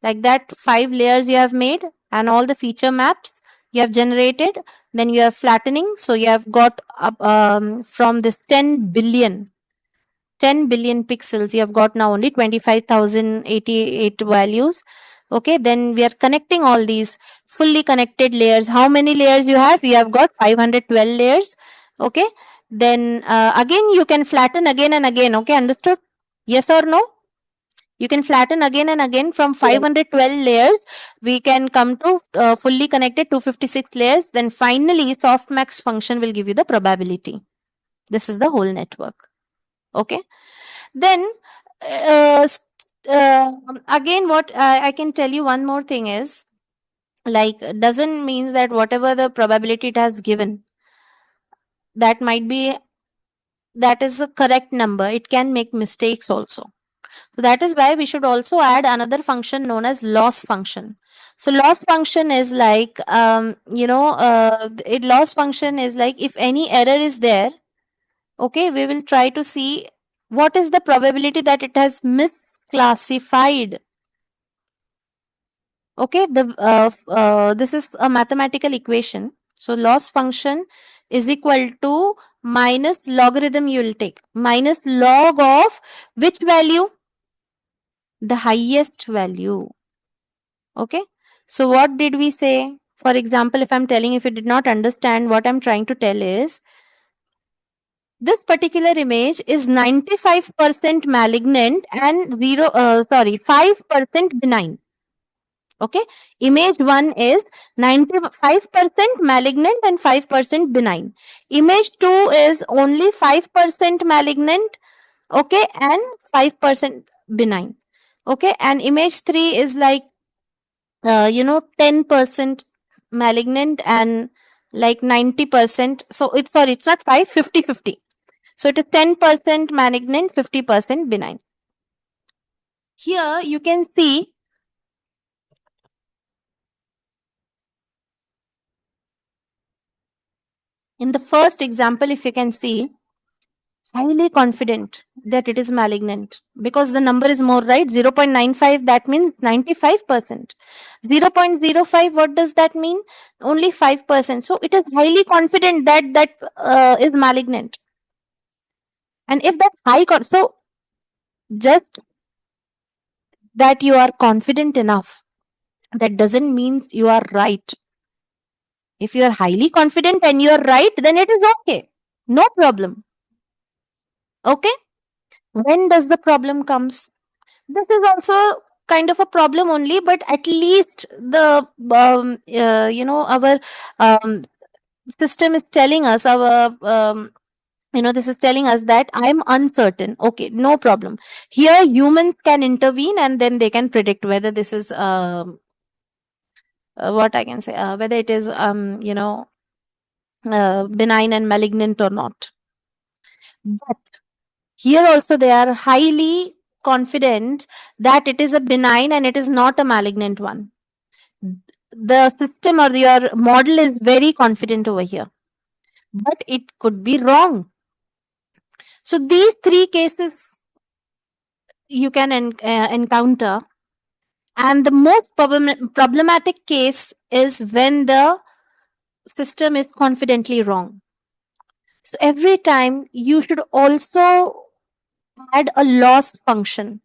Like that, 5 layers you have made, and all the feature maps you have generated. Then you are flattening. So you have got up, from this 10 billion pixels, you have got now only 25,088 values. Okay, then we are connecting all these fully connected layers. How many layers you have? You have got 512 layers. Okay, then again you can flatten again and again. Okay, understood? Yes or no? You can flatten again and again from Yes. 512 layers. We can come to fully connected 256 layers. Then finally, softmax function will give you the probability. This is the whole network. Okay, then again, what I can tell you one more thing is, like, doesn't means that whatever the probability it has given, that might be, that is a correct number. It can make mistakes also. So that is why we should also add another function known as loss function. So loss function is like, loss function is like, if any error is there, okay, we will try to see what is the probability that it has misclassified. Okay, this is a mathematical equation. So loss function is equal to minus logarithm, you will take minus log of which value? The highest value. Okay, so what did we say? For example, if I'm telling, if you did not understand, what I'm trying to tell is, this particular image is 95% malignant and 5% benign. Okay, image 1 is 95% malignant and 5% benign. Image 2 is only 5% malignant, okay, and 5% benign. Okay, and image 3 is like 10% malignant and like 90%. So it's, sorry, it's not 5, 50, 50. So it is 10% malignant, 50% benign. Here you can see in the first example, if you can see, highly confident that it is malignant because the number is more, right? 0.95, that means 95%. 0.05, what does that mean? Only 5%. So it is highly confident that is malignant. And if that's so just that you are confident enough, that doesn't mean you are right. If you are highly confident and you are right, then it is okay. No problem. Okay? When does the problem comes? This is also kind of a problem only, but at least the our system is telling us, our this is telling us that I am uncertain. Okay, no problem. Here humans can intervene and then they can predict whether this is what I can say, whether it is benign and malignant or not. But here also they are highly confident that it is a benign and it is not a malignant one. The system or your model is very confident over here, but it could be wrong. So these 3 cases you can encounter, and the most problematic case is when the system is confidently wrong. So every time you should also add a loss function,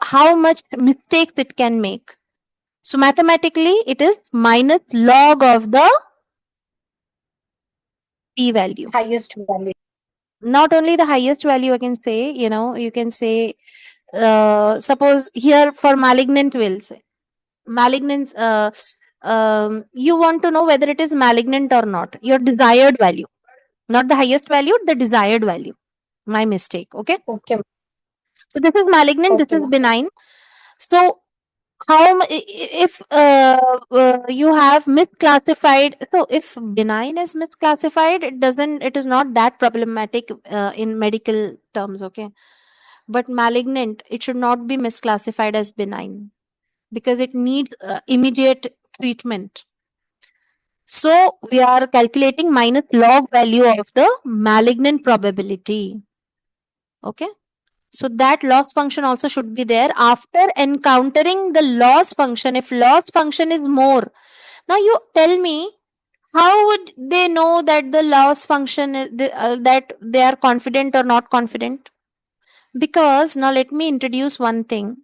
how much mistakes it can make. So mathematically it is minus log of the p value. Highest value. Not only the highest value, I can say, you can say, suppose here for malignant, we'll say malignant, you want to know whether it is malignant or not, your desired value, not the highest value, the desired value. My mistake. Okay. Okay. So this is malignant, this Okay, is ma'am. benign. So if you have misclassified, so if benign is misclassified, it is not that problematic in medical terms. Okay. But malignant, it should not be misclassified as benign because it needs immediate treatment. So we are calculating minus log value of the malignant probability. Okay. So that loss function also should be there after encountering the loss function. If loss function is more, now you tell me, how would they know that the loss function is that they are confident or not confident? Because now let me introduce one thing.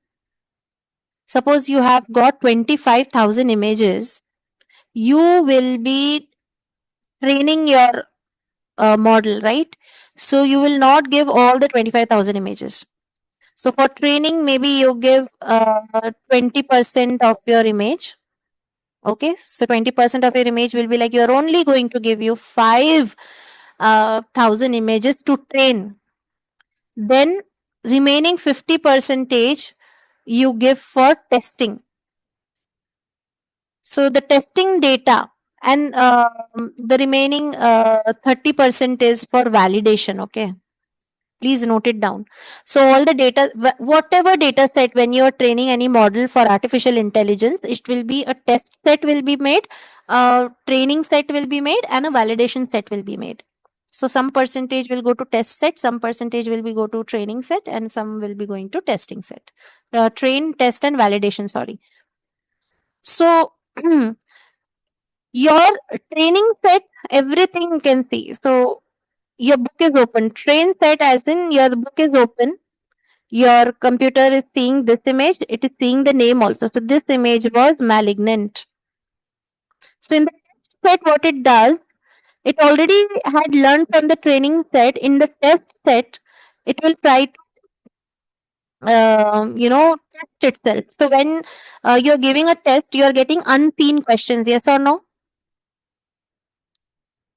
Suppose you have got 25,000 images, you will be training your model, right? So you will not give all the 25,000 images. So for training, maybe you give 20% of your image. Okay, so 20% of your image will be like you're only going to give you 5,000 images to train. Then remaining 50 percentage you give for testing. So the testing data and the remaining 30% is for validation. Okay, please note it down. So all the data, whatever data set, when you are training any model for artificial intelligence, it will be a test set will be made, a training set will be made, and a validation set will be made. So some percentage will go to test set, some percentage will be go to training set, and some will be going to testing set. Train, test, and validation. Sorry. So your training set, everything you can see. So your book is open. Train set as in your book is open. Your computer is seeing this image, it is seeing the name also. So this image was malignant. So in the test set, what it does, it already had learned from the training set. In the test set, it will try to test itself. So when you're giving a test, you're getting unseen questions, yes or no?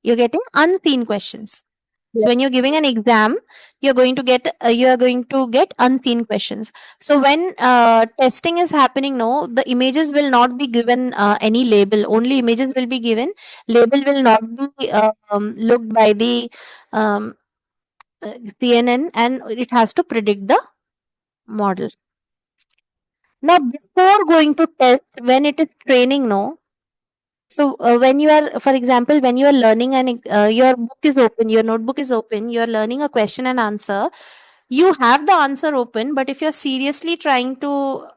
You're getting unseen questions. So Yes. when you're giving an exam, you are going to get unseen questions. So when testing is happening, no, the images will not be given any label. Only images will be given. Label will not be looked by the um, CNN, and it has to predict the model. Now, before going to test, when it is training, no. So when you are, for example, when you are learning and your book is open, your notebook is open, you are learning a question and answer. You have the answer open, but if you're seriously trying to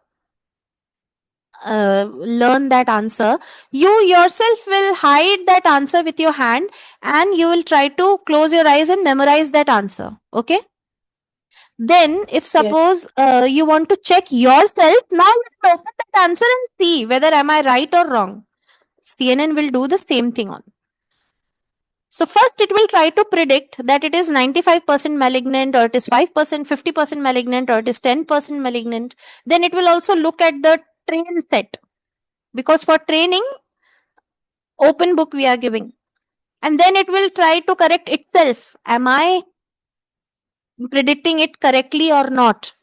learn that answer, you yourself will hide that answer with your hand, and you will try to close your eyes and memorize that answer. Okay. Then if Yes. suppose you want to check yourself, now you will open that answer and see whether am I right or wrong. CNN will do the same thing on. So first it will try to predict that it is 95% malignant, or it is 5%, 50% malignant, or it is 10% malignant. Then it will also look at the train set, because for training, open book we are giving. And then it will try to correct itself. Am I predicting it correctly or not?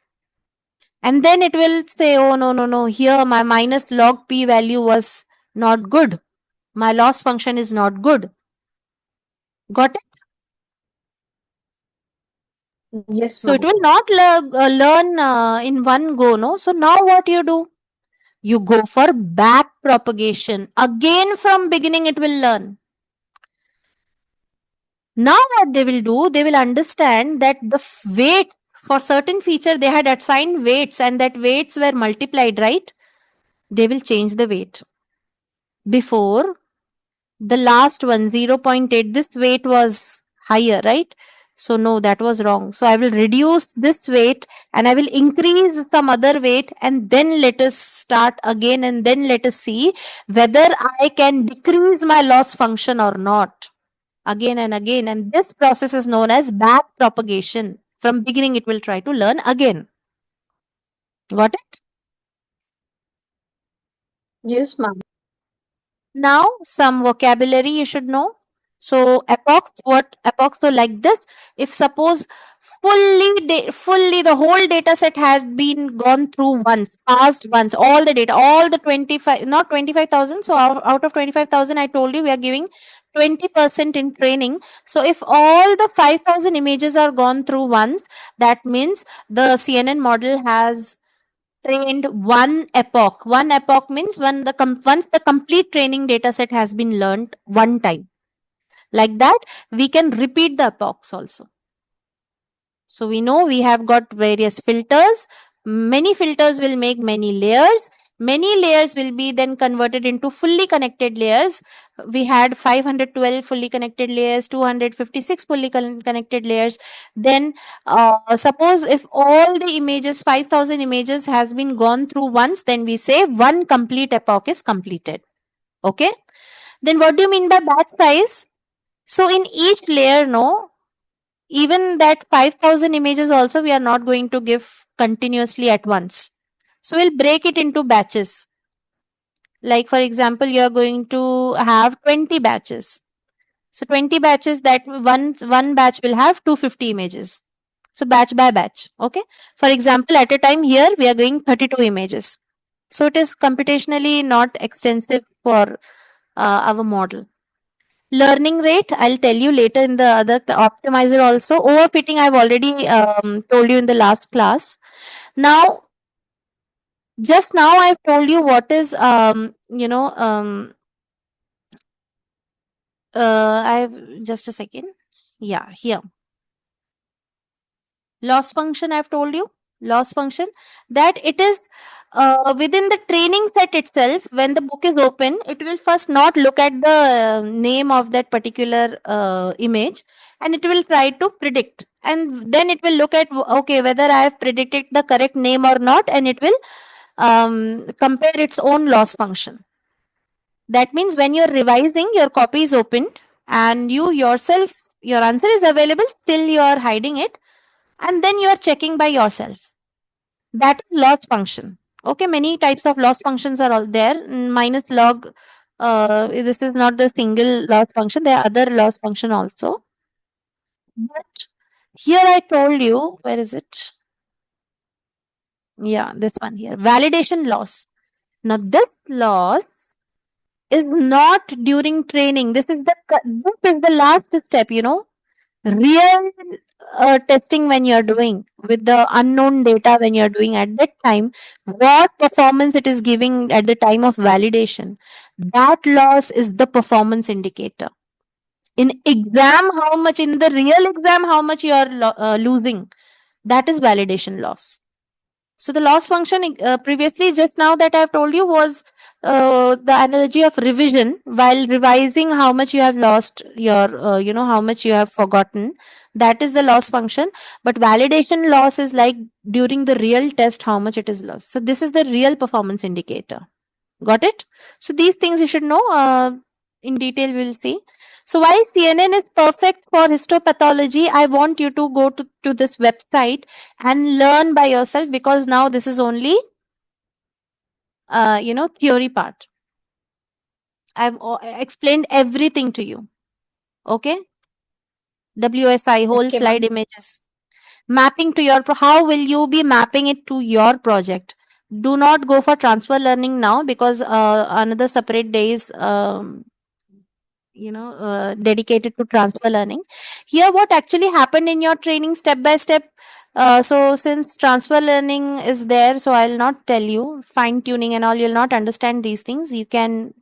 And then it will say, oh, no, no, no, here my minus log p value was not good. My loss function is not good. Got it? Yes, So it ma'am. will not learn in one go, no? So now what you do? You go for back propagation. Again from beginning it will learn. Now what they will do, they will understand that the weight for certain feature they had assigned weights, and that weights were multiplied, right? They will change the weight. Before, the last one 0.8, this weight was higher, right? So no, that was wrong. So I will reduce this weight and I will increase some other weight, and then let us start again, and then let us see whether I can decrease my loss function or not, again and again. And this process is known as back propagation. From beginning it will try to learn again. Got it? Yes, ma'am. Now, some vocabulary you should know. So, epochs, what epochs? So, like this, if suppose fully the whole data set has been gone through once, passed once, all the data, all the 25, not 25,000. So, out of 25,000, I told you we are giving 20% in training. So, if all the 5,000 images are gone through once, that means the CNN model has trained one epoch. One epoch means once the complete training data set has been learned one time. Like that, we can repeat the epochs also. So we know we have got various filters. Many filters will make many layers. Many layers will be then converted into fully connected layers. We had 512 fully connected layers, 256 fully connected layers. Then, suppose if all the images, 5,000 images, has been gone through once, then we say one complete epoch is completed. Okay. Then, what do you mean by batch size? So, in each layer, no, even that 5,000 images also we are not going to give continuously at once. So we'll break it into batches. Like for example, you are going to have 20 batches. So 20 batches, that one batch will have 250 images. So batch by batch. Okay. For example, at a time here we are going 32 images. So it is computationally not extensive for our model. Learning rate, I'll tell you later in the other optimizer also. Overfitting, I've already told you in the last class. Now, just now I've told you what is, I've just a second. Yeah, here. Loss function, I've told you. Loss function, that it is within the training set itself. When the book is open, it will first not look at the name of that particular image, and it will try to predict, and then it will look at, okay, whether I have predicted the correct name or not, and it will compare its own loss function. That means when you're revising, your copy is opened and you yourself, your answer is available, still you are hiding it, and then you are checking by yourself. That is loss function. Okay, many types of loss functions are all there. Minus log, this is not the single loss function, there are other loss function also. But here I told you, where is it? Yeah, this one here, validation loss. Now this loss is not during training. This is the last step, real testing when you're doing with the unknown data. When you're doing at that time, what performance it is giving at the time of validation, that loss is the performance indicator. In exam, how much, in the real exam, how much you are losing, that is validation loss. So the loss function, previously, just now that I've told you, was the analogy of revision. While revising, how much you have lost your, how much you have forgotten. That is the loss function. But validation loss is like during the real test, how much it is lost. So this is the real performance indicator. Got it? So these things you should know. In detail, we'll see. So why CNN is perfect for histopathology, I want you to go to this website and learn by yourself, because now this is only, theory part. I've explained everything to you. Okay? WSI, whole Okay, slide ma'am. images. Mapping to your, how will you be mapping it to your project? Do not go for transfer learning now, because another separate day is dedicated to transfer learning. Here, what actually happened in your training step by step. So since transfer learning is there, so I'll not tell you fine tuning and all, you'll not understand these things. You can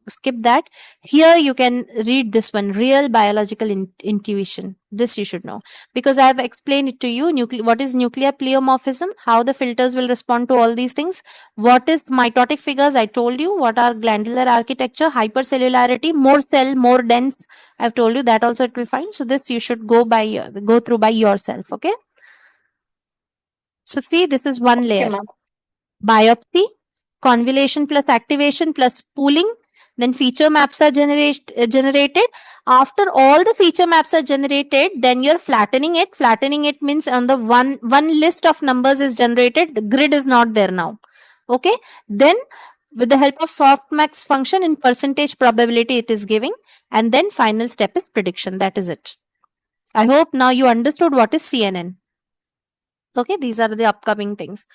skip that. Here you can read this one, real biological intuition. This you should know, because I have explained it to you. What is nuclear pleomorphism, how the filters will respond to all these things. What is mitotic figures, I told you. What are glandular architecture, hypercellularity, more cell, more dense, I've told you that also it will find. So this you should go through by yourself. Okay, so see, this is one Okay, layer. ma'am. Biopsy, convolution plus activation plus pooling. Then feature maps are generated. After all the feature maps are generated, then you're flattening it. Flattening it means on the one list of numbers is generated. The grid is not there now. Okay. Then With the help of softmax function in percentage probability it is giving, and then final step is prediction. That is it. I hope now you understood what is CNN. Okay, these are the upcoming things.